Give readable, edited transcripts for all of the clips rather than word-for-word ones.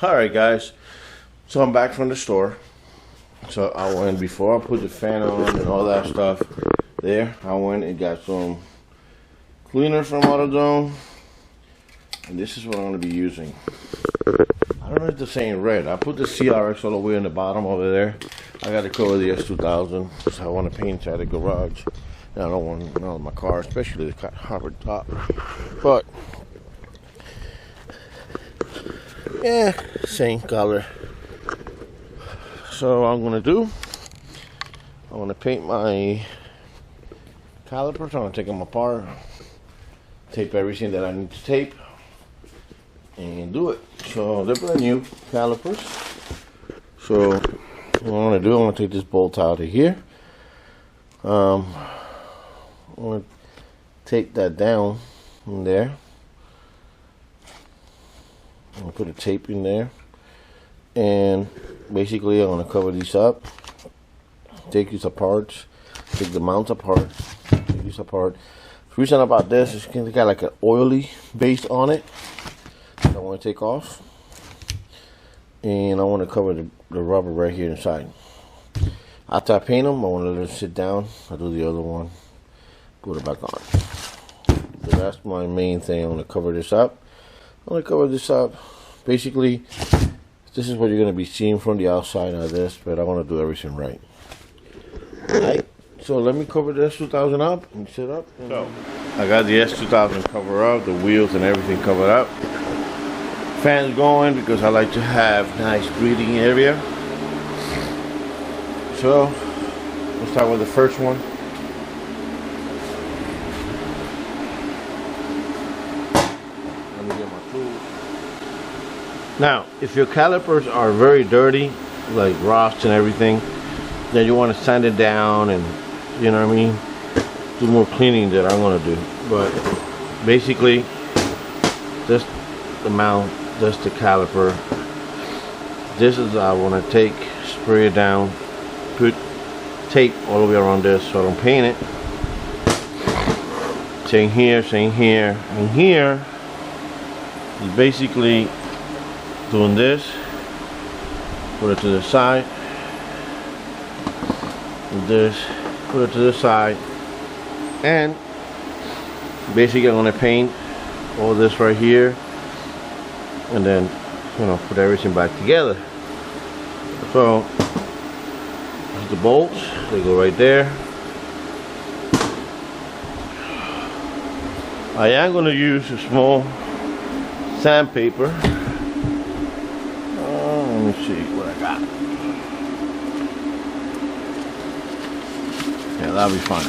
Alright guys, so I'm back from the store. So I went, before I put the fan on and all that stuff there, I went and got some cleaner from AutoZone. And this is what I'm going to be using. I don't know if they're saying red. I put the CRX all the way in the bottom over there. I got to cover the S2000 because I want to paint inside the garage. And I don't want none of my car, especially the hard top. But yeah, same color. So what I'm gonna do, I'm gonna paint my calipers. I'm gonna take them apart, tape everything that I need to tape, and do it. So they're brand new calipers. So what I'm gonna do, I'm gonna take this bolt out of here. I'm gonna take that down in there. I'm gonna put a tape in there, and basically I'm gonna cover these up, take these apart, take the mounts apart, take these apart. The reason about this is it's got like an oily base on it that I want to take off, and I want to cover the rubber right here inside. After I paint them, I want to let it sit down. I'll do the other one, put it back on. So that's my main thing. I'm gonna cover this up. I'm going to cover this up. Basically, this is what you're going to be seeing from the outside of this, but I want to do everything right. Alright, so let me cover the S2000 up and set up. So, I got the S2000 cover up, the wheels and everything covered up. Fans going because I like to have nice breathing area. So, we'll start with the first one. Now, if your calipers are very dirty, like rust and everything, then you want to sand it down and, you know what I mean, do more cleaning that I'm going to do. But basically, just the mount, just the caliper. This is I want to take, spray it down, put tape all the way around this so I don't paint it. Same here, and here is basically doing this, put it to the side, and this, put it to the side, and basically I'm going to paint all this right here, and then, you know, put everything back together. So the bolts, they go right there. I am going to use a small sandpaper. Let me see what I got. Yeah, that'll be fine.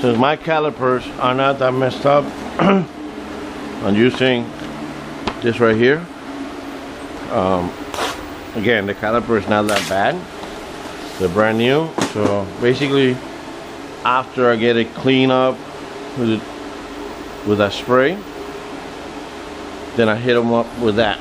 Since my calipers are not that messed up, I'm using this right here. Again, the caliper is not that bad. They're brand new. So basically, after I get it cleaned up with that spray, then I hit them up with that.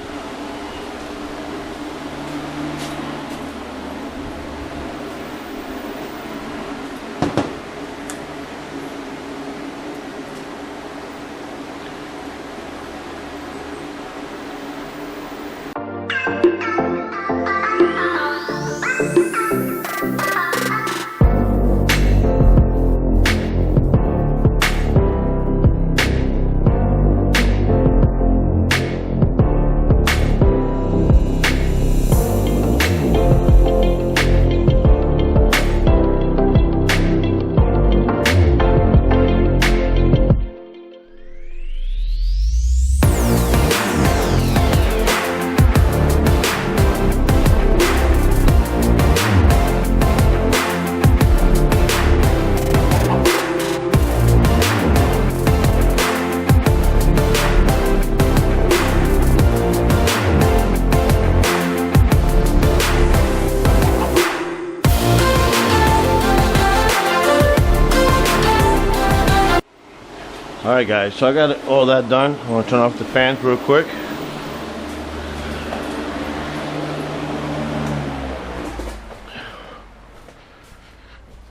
Alright guys, so I got all that done. I want to turn off the fans real quick.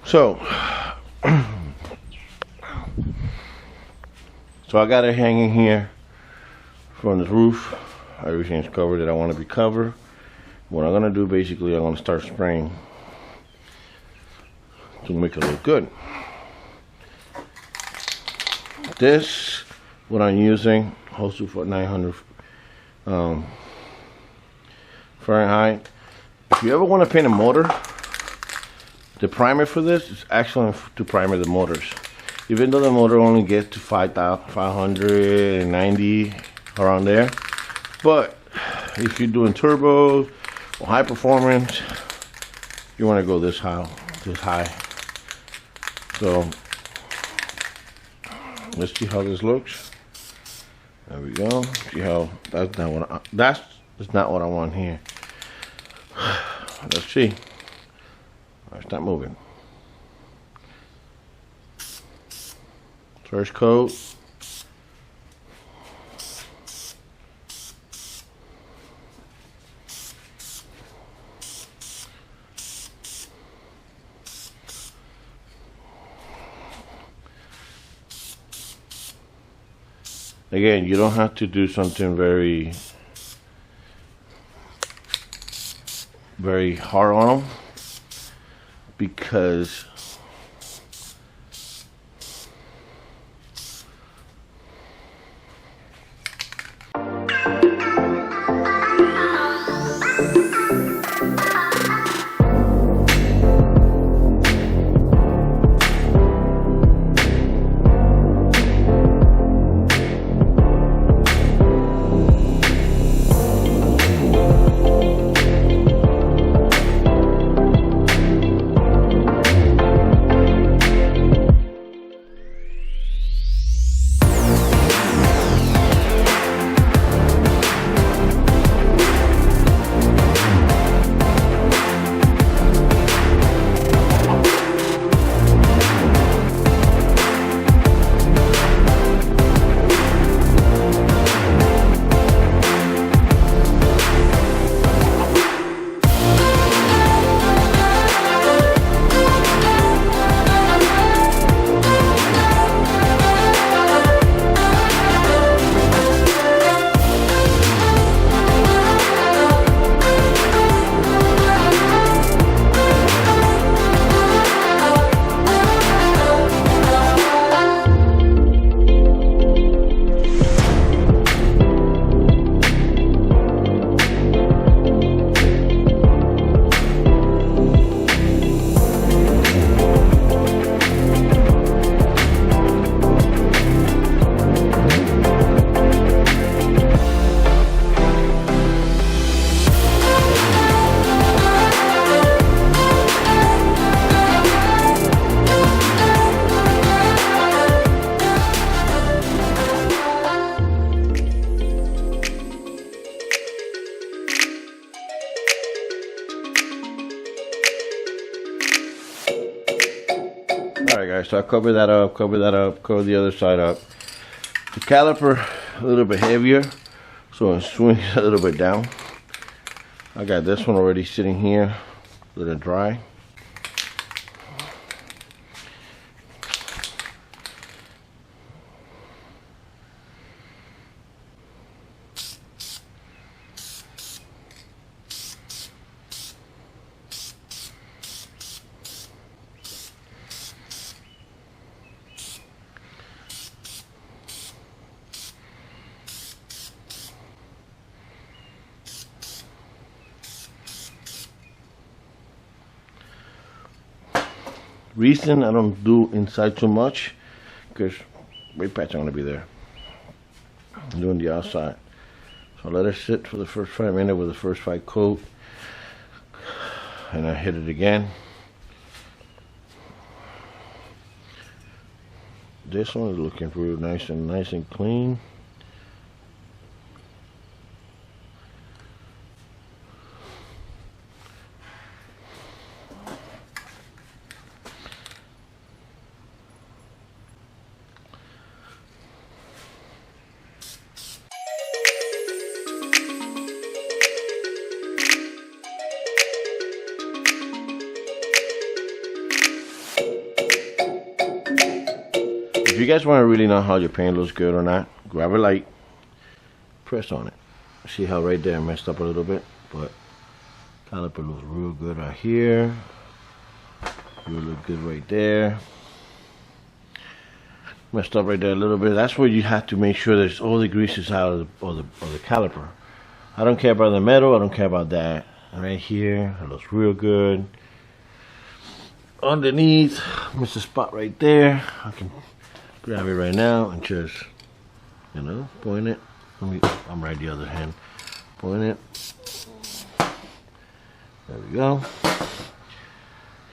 So I got it hanging here from the roof. Everything's covered that I want to be covered. What I'm gonna do, basically, I'm gonna start spraying to make it look good. This, what I'm using, also for 900 Fahrenheit. If you ever want to paint a motor, the primer for this is actually to primer the motors. Even though the motor only gets to 590 around there, but if you're doing turbo or high performance, you want to go this high. So let's see how this looks. There we go. See how that's not what I want here. Let's see. Let's start moving. First coat. Again, you don't have to do something very hard on them, because alright guys, so I cover that up, cover the other side up. The caliper a little bit heavier, so it swings a little bit down. I got this one already sitting here, let it dry. Reason I don't do inside too much, because weight patch are going to be there. I'm doing the outside. So I let it sit for the first 5 minutes with the first 5 coat, and I hit it again. This one is looking real nice and clean. If you guys want to really know how your paint looks good or not, grab a light, press on it. See how right there I messed up a little bit, but caliper looks real good right here. You look good right there. Messed up right there a little bit. That's where you have to make sure that all the grease is out of the caliper. I don't care about the metal. I don't care about that. Right here, it looks real good. Underneath, missed a spot right there. I can grab it right now and just, point it. I'm right the other hand. Point it. There we go.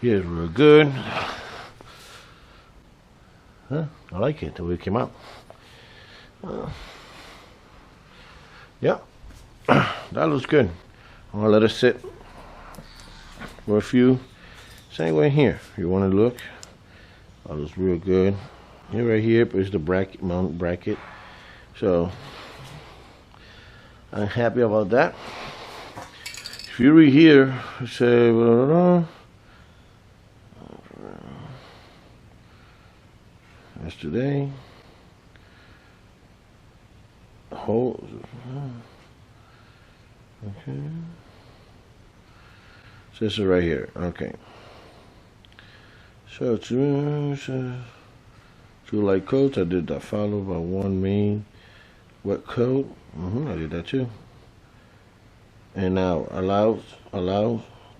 Here's real good. Huh? I like it the way it came out. Yeah, that looks good. I'm gonna let it sit for a few. Same way here. You want to look? That looks real good. Here, right here is the bracket, mount bracket. So I'm happy about that. If you read here, it says yesterday. Hold. Okay. So this is right here. Okay. So two light coats. I did that followed by one main wet coat. I did that too. And now allow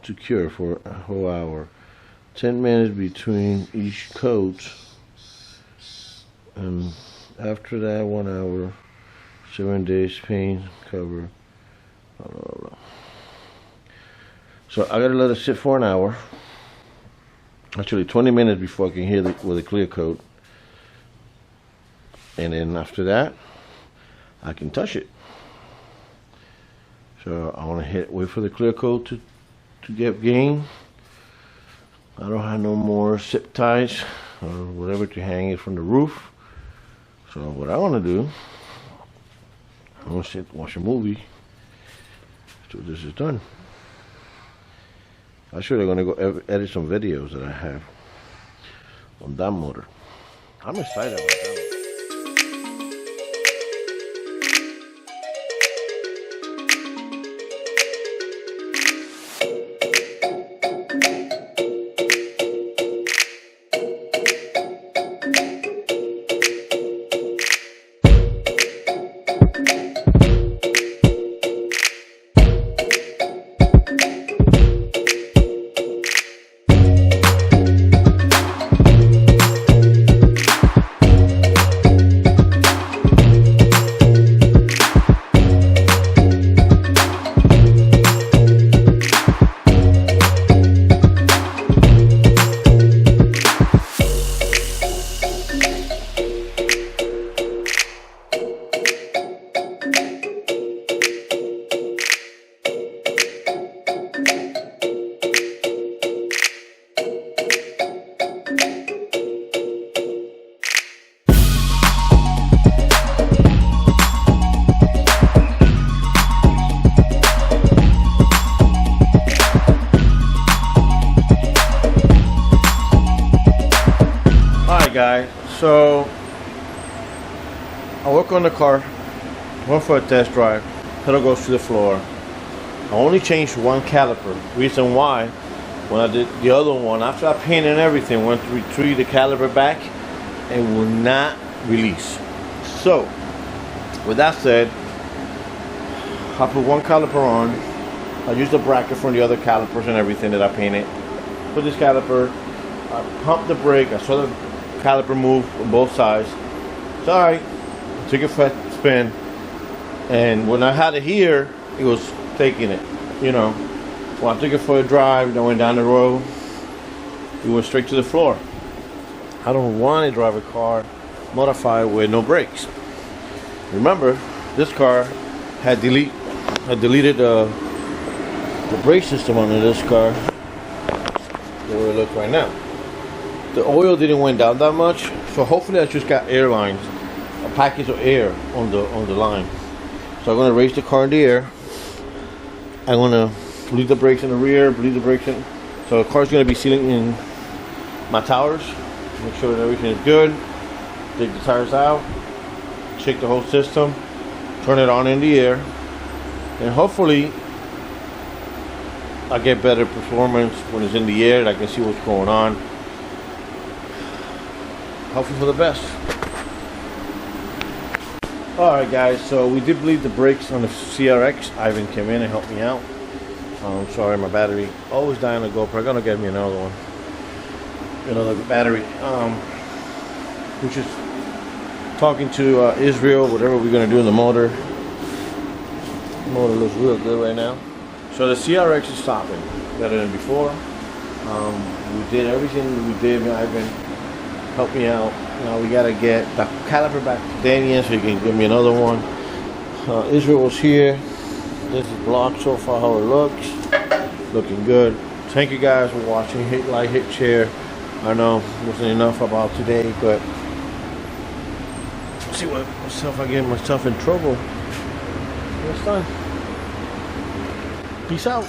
to cure for a whole hour. 10 minutes between each coat. And after that, 1 hour, 7 days paint cover. Blah, blah, blah. So I gotta let it sit for an hour. Actually, 20 minutes before I can hit it with a clear coat. And then after that, I can touch it. So I want to wait for the clear coat to get gain. I don't have no more zip ties or whatever to hang it from the roof. So what I want to do, I'm going to sit watch a movie till this is done. Actually, I'm going to go edit some videos that I have on that motor. I'm excited about that one. Guys, so I work on the car, went for a test drive, pedal goes to the floor. I only changed one caliper. Reason why, when I did the other one, after I painted and everything, went to retrieve the caliper back and will not release. So with that said, I put one caliper on. I used the bracket from the other calipers and everything that I painted. Put this caliper, I pumped the brake, I saw the caliper move on both sides. It's alright. I took it for a spin, and when I had it here, it was taking it. When I took it for a drive, then went down the road, it went straight to the floor. I don't want to drive a car modified with no brakes. Remember, this car had deleted the brake system on this car. The way it looks right now. The oil didn't went down that much, so hopefully I just got air lines, a package of air on the line. So I'm gonna raise the car in the air. I'm gonna bleed the brakes in the rear, bleed the brakes in. So the car's gonna be sealing in my tires. Make sure that everything is good. Take the tires out, check the whole system, turn it on in the air, And hopefully I get better performance when it's in the air. I can see what's going on. Hopefully for the best. Alright guys, so we did bleed the brakes on the CRX. Ivan came in and helped me out. Sorry, my battery always dying on the GoPro. I'm gonna get me another one. Another battery. Which is talking to Israel, whatever we're gonna do in the motor. The motor looks real good right now. So the CRX is stopping better than before. We did everything we did. Ivan helped me out. Now we gotta get the caliper back to Daniel so he can give me another one. Israel was here. This is blocked so far, how it looks. Looking good. Thank you guys for watching. Hit like, hit share. I know wasn't enough about today, but see what myself I get myself in trouble next time. Peace out.